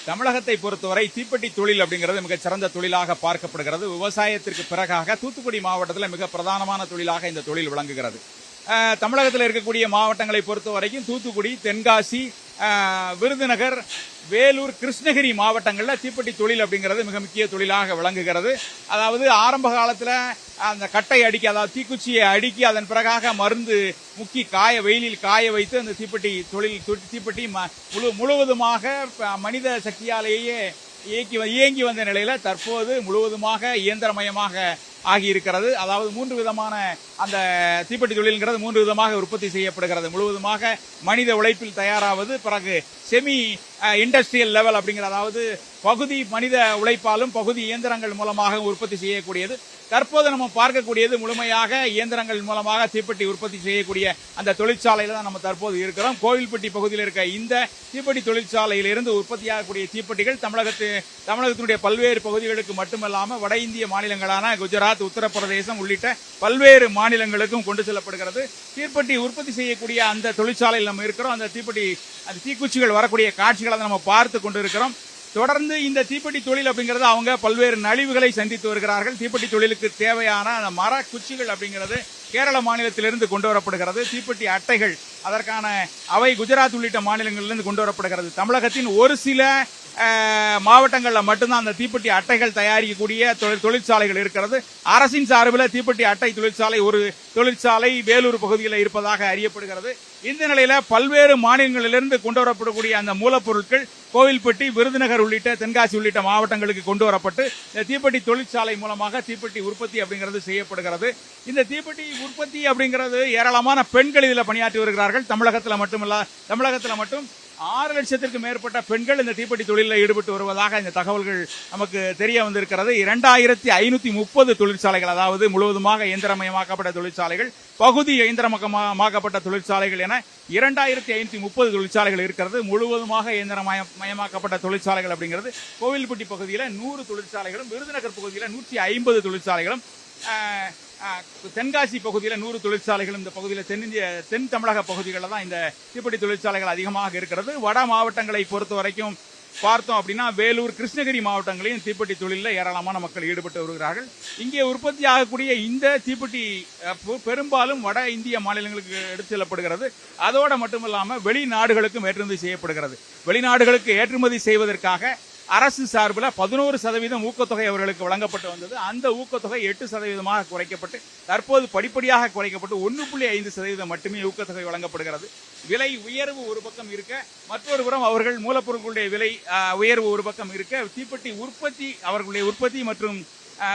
தமிழகத்தை பொறுத்தவரை தீப்பெட்டி தொழில் அப்படிங்கிறது மிகச் சிறந்த தொழிலாக பார்க்கப்படுகிறது. விவசாயத்திற்கு பிறகாக தூத்துக்குடி மாவட்டத்தில் மிக பிரதானமான தொழிலாக இந்த தொழில் விளங்குகிறது. தமிழகத்தில் இருக்கக்கூடிய மாவட்டங்களை பொறுத்த வரைக்கும் தூத்துக்குடி, தென்காசி, விருதுநகர், வேலூர், கிருஷ்ணகிரி மாவட்டங்களில் தீப்பெட்டி தொழில் அப்படிங்கிறது மிக முக்கிய தொழிலாக விளங்குகிறது. அதாவது ஆரம்ப காலத்தில் அந்த கட்டை அடிக்கி, அதாவது தீக்குச்சியை அடுக்கி அதன் பிறகாக மருந்து முக்கி வெயிலில் காய வைத்து அந்த தீப்பெட்டி முழுவதுமாக மனித சக்தியாலேயே இயங்கி வந்த நிலையில தற்போது முழுவதுமாக இயந்திரமயமாக ஆகியிருக்கிறது. அதாவது 3 விதமான அந்த தீப்பெட்டி தொழில்ங்கிறது 3 விதமாக உற்பத்தி செய்யப்படுகிறது. முழுவதுமாக மனித உழைப்பில் தயாராவது, பிறகு செமி இண்டஸ்ட்ரியல் லெவல் அப்படிங்கிற, அதாவது பகுதி மனித உழைப்பாலும் பகுதி இயந்திரங்கள் மூலமாக உற்பத்தி செய்யக்கூடியது. தற்போது நம்ம பார்க்கக்கூடியது முழுமையாக இயந்திரங்கள் மூலமாக தீப்பெட்டி உற்பத்தி செய்யக்கூடிய அந்த தொழிற்சாலையில தான் நம்ம தற்போது இருக்கிறோம். கோவில்பட்டி பகுதியில் இருக்க இந்த தீப்பெட்டி தொழிற்சாலையிலிருந்து உற்பத்தியாகக்கூடிய தீப்பெட்டிகள் தமிழகத்தினுடைய பல்வேறு பகுதிகளுக்கு மட்டுமல்லாமல் வட இந்திய மாநிலங்களான குஜராத், உத்தரப்பிரதேசம் உள்ளிட்ட பல்வேறு மாநிலங்களுக்கும் கொண்டு செல்லப்படுகிறது. தீப்பெட்டி உற்பத்தி செய்யக்கூடிய அந்த தொழிற்சாலையில் நம்ம இருக்கிறோம். அந்த தீக்குச்சிகள் வரக்கூடிய காட்சிகளை நம்ம பார்த்து கொண்டு இருக்கிறோம். தொடர்ந்து இந்த தீப்பெட்டி தொழில் அப்படிங்கிறது அவங்க பல்வேறு நலிவுகளை சந்தித்து வருகிறார்கள். தீப்பெட்டி தொழிலுக்கு தேவையான அந்த மர குச்சிகள் அப்படிங்கிறது கேரள மாநிலத்திலிருந்து கொண்டு வரப்படுகிறது. தீப்பெட்டி அட்டைகள் அதற்கான அவை குஜராத் உள்ளிட்ட மாநிலங்களிலிருந்து கொண்டு வரப்படுகிறது. தமிழகத்தின் ஒரு சில மாவட்டங்களில் மட்டும்தான் அந்த தீப்பெட்டி அட்டைகள் தயாரிக்கக்கூடிய தொழிற்சாலைகள் இருக்கிறது. அரசின் சார்பில் தீப்பெட்டி அட்டை ஒரு தொழிற்சாலை வேலூர் பகுதியில் இருப்பதாக அறியப்படுகிறது. இந்த நிலையில பல்வேறு மாநிலங்களிலிருந்து கொண்டு வரப்படக்கூடிய அந்த மூலப்பொருட்கள் கோவில்பட்டி, விருதுநகர் உள்ளிட்ட தென்காசி உள்ளிட்ட மாவட்டங்களுக்கு கொண்டு வரப்பட்டு இந்த தீப்பெட்டி தொழிற்சாலை மூலமாக தீப்பெட்டி உற்பத்தி அப்படிங்கிறது செய்யப்படுகிறது. இந்த தீப்பெட்டி உற்பத்தி அப்படிங்கிறது ஏராளமான பெண்கள் இதில் பணியாற்றி வருகிறார்கள். தமிழகத்தில் மட்டும் 6 லட்சத்திற்கும் மேற்பட்ட பெண்கள் இந்த தீப்பெட்டி தொழிலில் ஈடுபட்டு வருவதாக இந்த தகவல்கள் நமக்கு தெரிய வந்திருக்கிறது. 2530 தொழிற்சாலைகள், அதாவது முழுவதுமாக இயந்திரமயமாக்கப்பட்ட தொழிற்சாலைகள், பகுதி இயந்திரமயமாக்கப்பட்ட தொழிற்சாலைகள் என 2530 தொழிற்சாலைகள் இருக்கிறது. முழுவதுமாக இயந்திரமயமாக்கப்பட்ட தொழிற்சாலைகள் அப்படிங்கிறது கோவில்பட்டி பகுதியில் 100 தொழிற்சாலைகளும், விருதுநகர் பகுதியில் 150 தொழிற்சாலைகளும், தென்காசி பகுதியில் 100 தொழிற்சாலைகளும், இந்த பகுதியில் தென் தமிழக பகுதிகளில் தான் இந்த தீப்பெட்டி தொழிற்சாலைகள் அதிகமாக இருக்கிறது. வட மாவட்டங்களை பொறுத்த வரைக்கும் பார்த்தோம் அப்படின்னா வேலூர், கிருஷ்ணகிரி மாவட்டங்களையும் தீப்பெட்டி தொழிலில் ஏராளமான மக்கள் ஈடுபட்டு வருகிறார்கள். இங்கே உற்பத்தி ஆகக்கூடிய இந்த தீப்பெட்டி பெரும்பாலும் வட இந்திய மாநிலங்களுக்கு எடுத்து செல்லப்படுகிறது. அதோடு மட்டுமல்லாமல் வெளிநாடுகளுக்கும் ஏற்றுமதி செய்யப்படுகிறது. வெளிநாடுகளுக்கு ஏற்றுமதி செய்வதற்காக அரசு சார்பில் 11% ஊக்கத்தொகை அவர்களுக்கு வழங்கப்பட்டு வந்தது. அந்த ஊக்கத்தொகை 8% குறைக்கப்பட்டு தற்போது படிப்படியாக குறைக்கப்பட்டு 1.5% மட்டுமே ஊக்கத்தொகை வழங்கப்படுகிறது. விலை உயர்வு ஒரு பக்கம் இருக்க, மற்றொரு புறம் அவர்கள் மூலப்பொருட்களுடைய விலை உயர்வு ஒரு பக்கம் இருக்க, தீப்பெட்டி அவர்களுடைய உற்பத்தி மற்றும்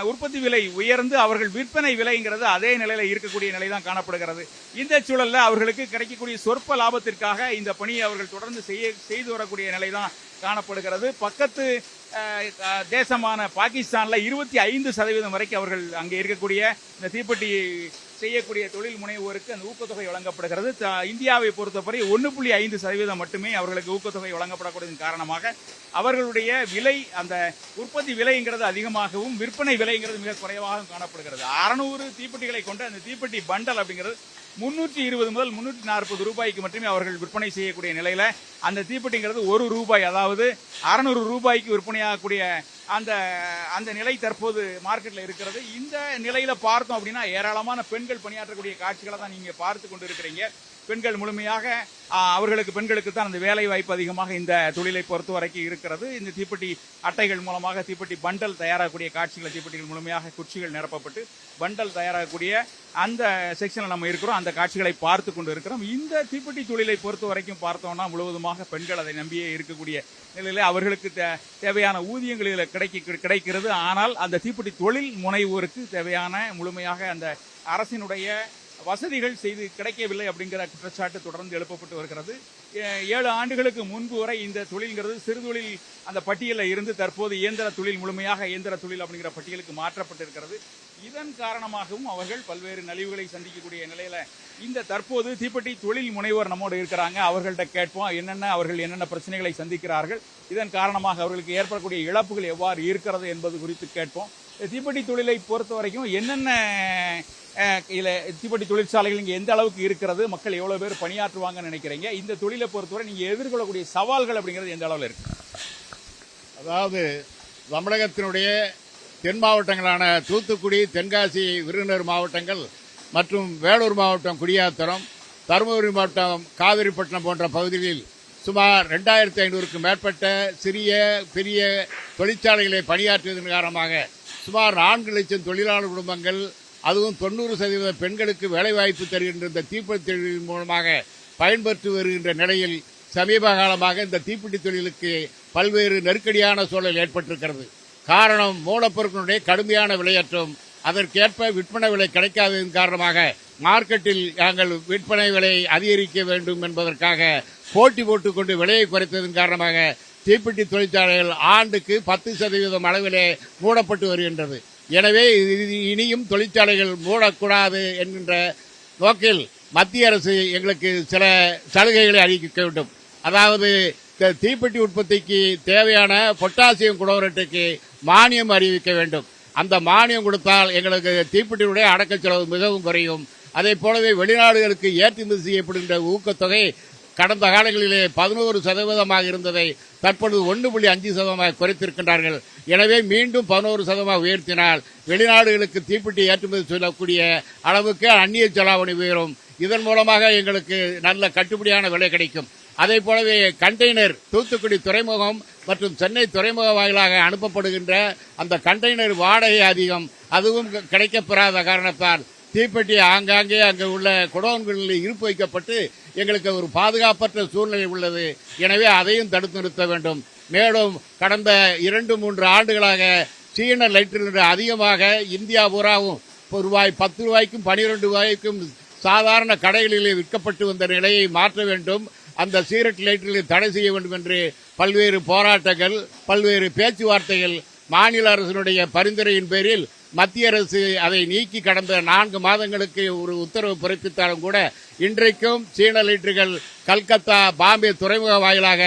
உற்பத்தி விலை உயர்ந்து அவர்கள் விற்பனை விலைங்கிறது அதே நிலையில இருக்கக்கூடிய நிலை தான் காணப்படுகிறது. இந்த சூழல்ல அவர்களுக்கு கிடைக்கக்கூடிய சொற்ப லாபத்திற்காக இந்த பணியை அவர்கள் தொடர்ந்து செய்து வரக்கூடிய நிலை தான் காணப்படுகிறது. பக்கத்து தேசமான பாகிஸ்தான்ல 25% வரைக்கும் அவர்கள் அங்கே இருக்கக்கூடிய இந்த தீப்பெட்டி செய்யக்கூடிய தொழில் முனைவோருக்கு அந்த ஊக்கத்தொகை வழங்கப்படுகிறது. இந்தியாவை பொறுத்தவரை 1.5% மட்டுமே அவர்களுக்கு ஊக்கத்தொகை வழங்கப்படக்கூடியதன் காரணமாக அவர்களுடைய விலை, அந்த உற்பத்தி விலைங்கிறது அதிகமாகவும் விற்பனை விலைங்கிறது மிக குறைவாகவும் காணப்படுகிறது. 600 தீப்பெட்டிகளை கொண்ட அந்த தீப்பெட்டி பண்டல் அப்படிங்கிறது 320 முதல் 340 ரூபாய்க்கு மட்டுமே அவர்கள் விற்பனை செய்யக்கூடிய நிலையில அந்த தீப்பெட்டிங்கிறது ₹1, அதாவது 600 ரூபாய்க்கு விற்பனையாகக்கூடிய அந்த நிலை தற்போது மார்க்கெட்ல இருக்கிறது. இந்த நிலையில பார்த்தோம் அப்படின்னா ஏராளமான பெண்கள் பணியாற்றக்கூடிய காட்சிகளை தான் நீங்க பார்த்து கொண்டு இருக்கிறீங்க. பெண்கள் முழுமையாக பெண்களுக்கு தான் அந்த வேலை வாய்ப்பு அதிகமாக இந்த தொழிலை பொறுத்த வரைக்கும் இருக்கிறது. இந்த தீப்பெட்டி அட்டைகள் மூலமாக தீப்பெட்டி பண்டல் தயாராகக்கூடிய காட்சிகளை, தீப்பெட்டிகள் முழுமையாக குச்சிகள் நிரப்பப்பட்டு பண்டல் தயாராகக்கூடிய அந்த செக்ஷனில் நம்ம இருக்கிறோம். அந்த காட்சிகளை பார்த்து கொண்டு இருக்கிறோம். இந்த தீப்பெட்டி தொழிலை பொறுத்த வரைக்கும் பார்த்தோம்னா முழுவதுமாக பெண்கள் அதை நம்பியே இருக்கக்கூடிய நிலையில அவர்களுக்கு தேவையான ஊதியங்கள் இதில் கிடைக்கிறது. ஆனால் அந்த தீப்பெட்டி தொழில் முனைவோருக்கு தேவையான முழுமையாக அந்த அரசினுடைய வசதிகள் செய்து கிடைக்கவில்லை அப்படிங்கிற குற்றச்சாட்டு தொடர்ந்து எழுப்பப்பட்டு வருகிறது. 7 ஆண்டுகளுக்கு முன்பு வரை இந்த தொழில்ங்கிறது சிறுதொழில் அந்த பட்டியலில் இருந்து தற்போது முழுமையாக இயந்திர தொழில் அப்படிங்கிற பட்டியலுக்கு மாற்றப்பட்டிருக்கிறது. இதன் காரணமாகவும் அவர்கள் பல்வேறு நலிவுகளை சந்திக்கக்கூடிய நிலையில இந்த தற்போது தீப்பெட்டி தொழில் முனைவோர் நம்மோடு இருக்கிறாங்க. அவர்கள்ட்ட கேட்போம் அவர்கள் என்னென்ன பிரச்சனைகளை சந்திக்கிறார்கள், இதன் காரணமாக அவர்களுக்கு ஏற்படக்கூடிய இழப்புகள் எவ்வாறு இருக்கிறது என்பது குறித்து கேட்போம். தீப்பெட்டி தொழிலை பொறுத்த வரைக்கும் என்னென்ன தீப்பெட்டி தொழிற்சாலைகள் இங்கே எந்த அளவுக்கு இருக்கிறது, மக்கள் எவ்வளவு பேர் பணியாற்றுவாங்கன்னு நினைக்கிறீங்க? இந்த தொழிலை பொறுத்தவரை நீங்க எதிர்கொள்ளக்கூடிய சவால்கள் அப்படிங்கிறது எந்த அளவில் இருக்கு? அதாவது தமிழகத்தினுடைய தென் மாவட்டங்களான தூத்துக்குடி, தென்காசி, விருதுநகர் மாவட்டங்கள் மற்றும் வேலூர் மாவட்டம் குடியாத்தம், தருமபுரி மாவட்டம் காவிரிப்பட்டினம் போன்ற பகுதிகளில் சுமார் 2500க்கும் மேற்பட்ட சிறிய பெரிய தொழிற்சாலைகளை பணியாற்றுவதன் காரணமாக சுமார் 4 லட்சம் தொழிலாளர் குடும்பங்கள், அதுவும் 90% பெண்களுக்கு வேலைவாய்ப்பு தருகின்ற இந்த தீப்பெட்டி தொழிலின் மூலமாக பயன்பெற்று வருகின்ற நிலையில் சமீப காலமாக இந்த தீப்பெட்டி தொழிலுக்கு பல்வேறு நெருக்கடியான சூழல் ஏற்பட்டிருக்கிறது. காரணம், மூலப்பொருட்களுடைய கடுமையான விலையேற்றம், அதற்கேற்ப விற்பனை விலை கிடைக்காததன் காரணமாக மார்க்கெட்டில் நாங்கள் விற்பனை விலை அதிகரிக்க வேண்டும் என்பதற்காக போட்டி போட்டுக்கொண்டு விலையை குறைத்ததன் காரணமாக தீப்பெட்டி தொழிற்சாலைகள் ஆண்டுக்கு 10% அளவிலே மூடப்பட்டு வருகின்றது. எனவே இனியும் தொழிற்சாலைகள் மூடக்கூடாது என்கின்ற நோக்கில் மத்திய அரசு எங்களுக்கு சில சலுகைகளை அளிக்க வேண்டும். அதாவது தீப்பெட்டி உற்பத்திக்கு தேவையான பொட்டாசியம் குளோரைட்டுக்கு மானியம் அறிவிக்க வேண்டும். அந்த மானியம் கொடுத்தால் எங்களுக்கு தீப்பெட்டியுடைய அடக்க செலவு மிகவும் குறையும். அதே போலவே வெளிநாடுகளுக்கு ஏற்றுமதி செய்யப்படுகின்ற ஊக்கத்தொகை கடந்த காலங்களிலே 11% இருந்ததை தற்பொழுது 1.5% குறைத்திருக்கின்றார்கள். எனவே மீண்டும் 11% உயர்த்தினால் வெளிநாடுகளுக்கு தீப்பெட்டி ஏற்றுமதி செய்யக்கூடிய அளவுக்கு அந்நிய செலாவணி உயரும். இதன் மூலமாக எங்களுக்கு நல்ல கட்டுப்படியான விலை கிடைக்கும். அதே போலவே கண்டெய்னர் தூத்துக்குடி துறைமுகம் மற்றும் சென்னை துறைமுக வாயிலாக அனுப்பப்படுகின்ற அந்த கண்டெய்னர் வாடகை அதிகம், அதுவும் கிடைக்கப்பெறாத காரணத்தால் தீப்பெட்டி ஆங்காங்கே அங்கு உள்ள குடோன்களில் இருப்பு வைக்கப்பட்டு எங்களுக்கு ஒரு பாதுகாப்பற்ற சூழ்நிலை உள்ளது. எனவே அதையும் தடுத்து நிறுத்த வேண்டும். மேலும் கடந்த 2-3 ஆண்டுகளாக சீன லைட்டர் அதிகமாக இந்தியா பூராவும் ரூபாய் 10 ரூபாய்க்கும் 12 ரூபாய்க்கும் சாதாரண கடைகளிலே விற்கப்பட்டு வந்த நிலையை மாற்ற வேண்டும். அந்த சீரட் லைட்டர்களை தடை செய்ய வேண்டும் என்று பல்வேறு போராட்டங்கள், பல்வேறு பேச்சுவார்த்தைகள், மாநில அரசினுடைய பரிந்துரையின் பேரில் மத்திய அரசு அதை நீக்கி கடந்த 4 மாதங்களுக்கு ஒரு உத்தரவு பிறப்பித்தாலும் கூட இன்றைக்கும் சீன லைட்டர்கள் கல்கத்தா, பாம்பே துறைமுக வாயிலாக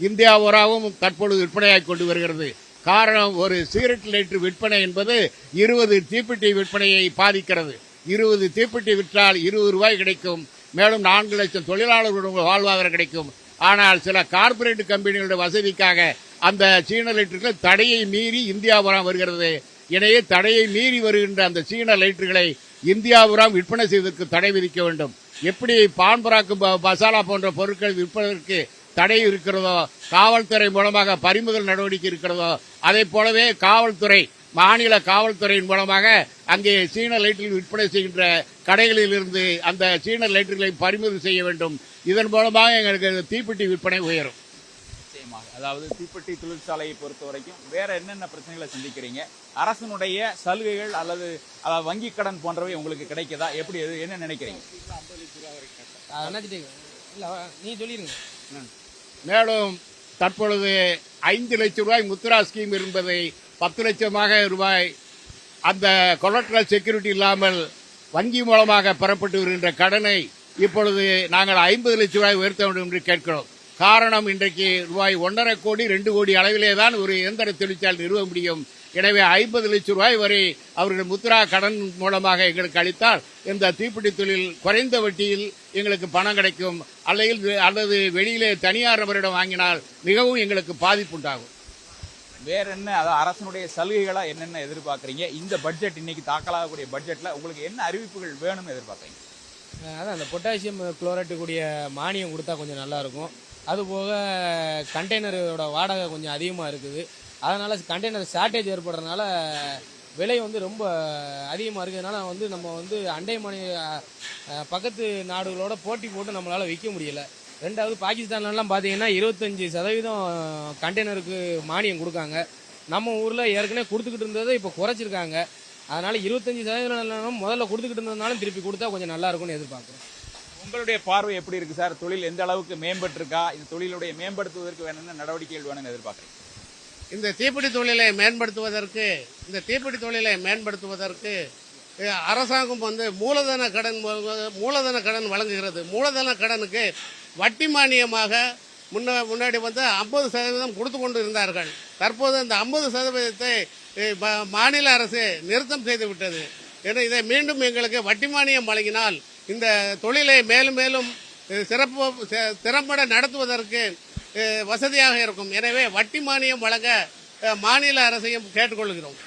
இந்தியா பூராவும் தற்பொழுது விற்பனையாகிக் கொண்டு வருகிறது. காரணம், ஒரு சிகரெட் லைட்டர் விற்பனை என்பது 20 தீப்பெட்டி விற்பனையை பாதிக்கிறது. 20 தீப்பெட்டி விற்றால் 20 ரூபாய் கிடைக்கும். மேலும் 4 லட்சம் தொழிலாளர்களுடைய வாழ்வாதாரம் கிடைக்கும். ஆனால் சில கார்ப்பரேட் கம்பெனிகளுடைய வசதிக்காக அந்த சீன லைட்டர்கள் தடையை மீறி இந்தியாபுரம் வருகிறது. எனவே தடையை மீறி வருகின்ற அந்த சீன லைட்டர்களை இந்தியாபுரம் விற்பனை செய்வதற்கு தடை விதிக்க வேண்டும். எப்படி பான்பராக்கு, மசாலா போன்ற பொருட்கள் விற்பதற்கு தடை இருக்கிறதோ, காவல்துறை மூலமாக பறிமுதல் நடவடிக்கை இருக்கிறதோ, அதே போலவே காவல்துறை, மாநில காவல்துறையின் மூலமாக அங்கே சீன லைட்டர்கள் விற்பனை செய்கின்ற கடைகளில் இருந்து அந்த சீன லைட்டர்களை பறிமுதல் செய்ய வேண்டும். இதன் மூலமாக எங்களுக்கு தீப்பெட்டி விற்பனை உயரும். அதாவது தீப்பெட்டி தொழிற்சாலையை பொறுத்த வரைக்கும் வேற என்னென்ன பிரச்சனைகளை சந்திக்கிறீங்க? அரசனுடைய சலுகைகள் அல்லது வங்கி கடன் போன்றவை உங்களுக்கு கிடைக்குதா? எப்படி, என்ன நினைக்கிறீங்க? நீ சொல்லிருங்க. மேலும் தற்பொழுது 5 லட்சம் ரூபாய் முத்ரா ஸ்கீம் என்பதை 10 லட்சமாக ரூபாய் அந்த கொலட்ரல் செக்யூரிட்டி இல்லாமல் வங்கி மூலமாக பெறப்பட்டு வருகின்ற கடனை இப்பொழுது நாங்கள் 50 லட்சம் ரூபாய் உயர்த்த வேண்டும் என்று கேட்கிறோம். காரணம், இன்றைக்கு ரூபாய் 1.5 கோடி 2 கோடி அளவிலே தான் ஒரு இயந்திர தொழிற்சாலை நிறுவ முடியும். எனவே 50 லட்சம் ரூபாய் வரை அவர்கள் முத்ரா கடன் மூலமாக எங்களுக்கு அளித்தால் இந்த தீப்பெட்டி தொழில் குறைந்த வட்டியில் எங்களுக்கு பணம் கிடைக்கும். அல்லது வெளியிலே தனியார் நபரிடம் வாங்கினால் மிகவும் எங்களுக்கு பாதிப்பு உண்டாகும். வேற என்ன, அதாவது அரசனுடைய சலுகைகளா என்னென்ன எதிர்பார்க்குறீங்க? இந்த பட்ஜெட், இன்னைக்கு தாக்கலாகக்கூடிய பட்ஜெட்ல உங்களுக்கு என்ன அறிவிப்புகள் வேணும்னு எதிர்பார்க்குறீங்க? அதான் அந்த பொட்டாசியம் குளோரைட்டு கூடிய மானியம் கொடுத்தா கொஞ்சம் நல்லா இருக்கும். அதுபோக கண்டெய்னரோட வாடகை கொஞ்சம் அதிகமாக இருக்குது. அதனால் கண்டெய்னர் ஷார்ட்டேஜ் ஏற்படுறதுனால விலை ரொம்ப அதிகமாக இருக்கிறதுனால நம்ம அண்டை பக்கத்து நாடுகளோட போட்டி போட்டு நம்மளால் விற்க முடியல. ரெண்டாவது, பாகிஸ்தான்லாம் பார்த்தீங்கன்னா 25% கண்டெய்னருக்கு மானியம் கொடுக்காங்க. நம்ம ஊரில் ஏற்கனவே கொடுத்துக்கிட்டு இருந்ததை இப்போ குறைச்சிருக்காங்க. அதனால் 25% முதல்ல கொடுத்துக்கிட்டு இருந்ததுனாலும் திருப்பி கொடுத்தா கொஞ்சம் நல்லா இருக்கும்னு எதிர்பார்க்குறோம். உங்களுடைய பார்வை எப்படி இருக்கு சார்? தொழில் எந்த அளவுக்கு மேம்பட்டிருக்கா? இந்த தொழிலுடைய மேம்படுத்துவதற்கு வேணும்னு நடவடிக்கைகள் வேணும்னு எதிர்பார்க்குறேன். இந்த தீப்பெட்டி தொழிலை மேம்படுத்துவதற்கு அரசாங்கம் மூலதன கடன் வழங்குகிறது. மூலதன கடனுக்கு வட்டி மானியமாக முன்னாடி 50% கொடுத்து கொண்டு இருந்தார்கள். தற்போது அந்த 50%-ஐ மாநில அரசு நிறுத்தம் செய்து விட்டது. ஏன்னா இதை மீண்டும் எங்களுக்கு வட்டி மானியம் வழங்கினால் இந்த தொழிலை மேலும் மேலும் திறம்பட நடத்துவதற்கு வசதியாக இருக்கும். எனவே வட்டி மானியம் வழங்க மாநில அரசையும் கேட்டுக்கொள்கிறோம்.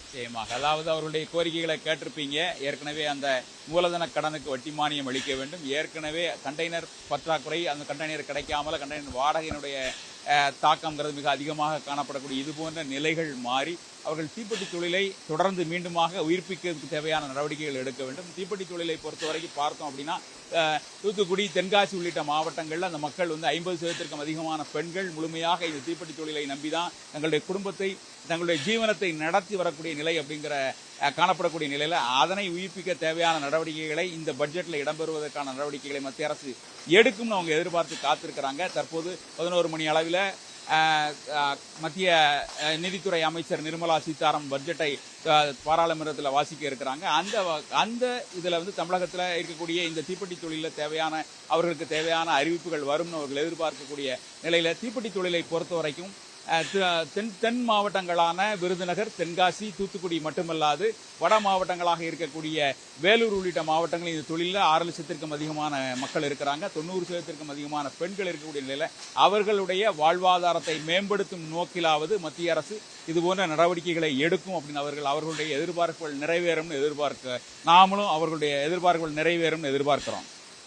நிச்சயமாக, அதாவது அவர்களுடைய கோரிக்கைகளை கேட்டிருப்பீங்க. ஏற்கனவே அந்த மூலதன கடனுக்கு வட்டி மானியம் அளிக்க வேண்டும். ஏற்கனவே கண்டெய்னர் பற்றாக்குறை, அந்த கண்டெய்னர் கிடைக்காமல கண்டெய்னர் வாடகையினுடைய தாக்கம்ங்கிறது மிக அதிகமாக காணப்படக்கூடிய இது போன்ற நிலைகள் மாறி அவர்கள் தீப்பெட்டி தொழிலை தொடர்ந்து மீண்டுமாக உயிர்ப்பிக்கிறதுக்கு தேவையான நடவடிக்கைகள் எடுக்க வேண்டும். தீப்பெட்டி தொழிலை பொறுத்தவரைக்கும் பார்த்தோம் அப்படின்னா தூத்துக்குடி, தென்காசி உள்ளிட்ட மாவட்டங்களில் அந்த மக்கள் 50%க்கும் அதிகமான பெண்கள் முழுமையாக இந்த தீப்பெட்டி தொழிலை நம்பிதான் தங்களுடைய குடும்பத்தை, தங்களுடைய ஜீவனத்தை நடத்தி வரக்கூடிய நிலை அப்படிங்கிற காணப்படக்கூடிய நிலையில் அதனை உயிர்ப்பிக்க தேவையான நடவடிக்கைகளை இந்த பட்ஜெட்டில் இடம்பெறுவதற்கான நடவடிக்கைகளை மத்திய அரசு எடுக்கும்னு அவங்க எதிர்பார்த்து காத்திருக்கிறாங்க. தற்போது 11 மணி அளவில் மத்திய நிதித்துறை அமைச்சர் நிர்மலா சீதாராமன் பட்ஜெட்டை பாராளுமன்றத்தில் வாசிக்க இருக்கிறாங்க. அந்த இதில் தமிழகத்தில் இருக்கக்கூடிய இந்த தீப்பெட்டி தொழிலில் தேவையான அவர்களுக்கு தேவையான அறிவிப்புகள் வரும்னு அவர்கள் எதிர்பார்க்கக்கூடிய நிலையில் தீப்பெட்டி தொழிலை பொறுத்த வரைக்கும் தென் மாவட்டங்களான விருதுநகர், தென்காசி, தூத்துக்குடி மட்டுமல்லாது வட மாவட்டங்களாக இருக்கக்கூடிய வேலூர் உள்ளிட்ட மாவட்டங்களில் இந்த தொழிலில் 6 லட்சத்திற்கும் அதிகமான மக்கள் இருக்கிறாங்க. 90%க்கும் அதிகமான பெண்கள் இருக்கக்கூடிய நிலையில் அவர்களுடைய வாழ்வாதாரத்தை மேம்படுத்தும் நோக்கிலாவது மத்திய அரசு இதுபோன்ற நடவடிக்கைகளை எடுக்கும் அப்படின்னு அவர்களுடைய எதிர்பார்ப்புகள் நிறைவேறும்னு நாமளும் அவர்களுடைய எதிர்பார்ப்புகள் நிறைவேறும்னு எதிர்பார்க்கிறோம்.